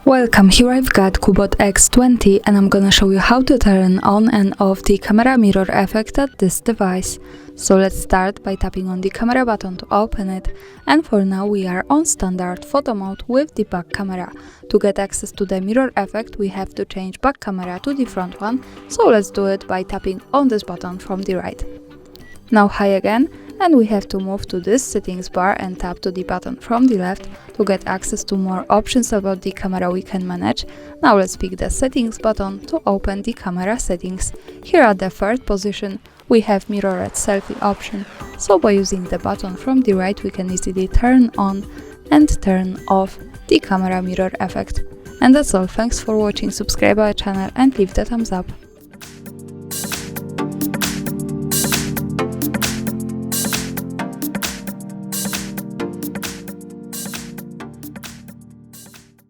Welcome, here I've got CUBOT X20 and I'm gonna show you how to turn on and off the camera mirror effect at this device. So let's start by tapping on the camera button to open it, and for now we are on standard photo mode with the back camera. To get access to the mirror effect we have to change back camera to the front one, so let's do it by tapping on this button from the right. Now high again, and we have to move to this settings bar and tap to the button from the left to get access to more options about the camera we can manage. Now let's pick the settings button to open the camera settings. Here at the third position we have mirrored selfie option, so by using the button from the right we can easily turn on and turn off the camera mirror effect. And that's all, thanks for watching, subscribe our channel and leave the thumbs up.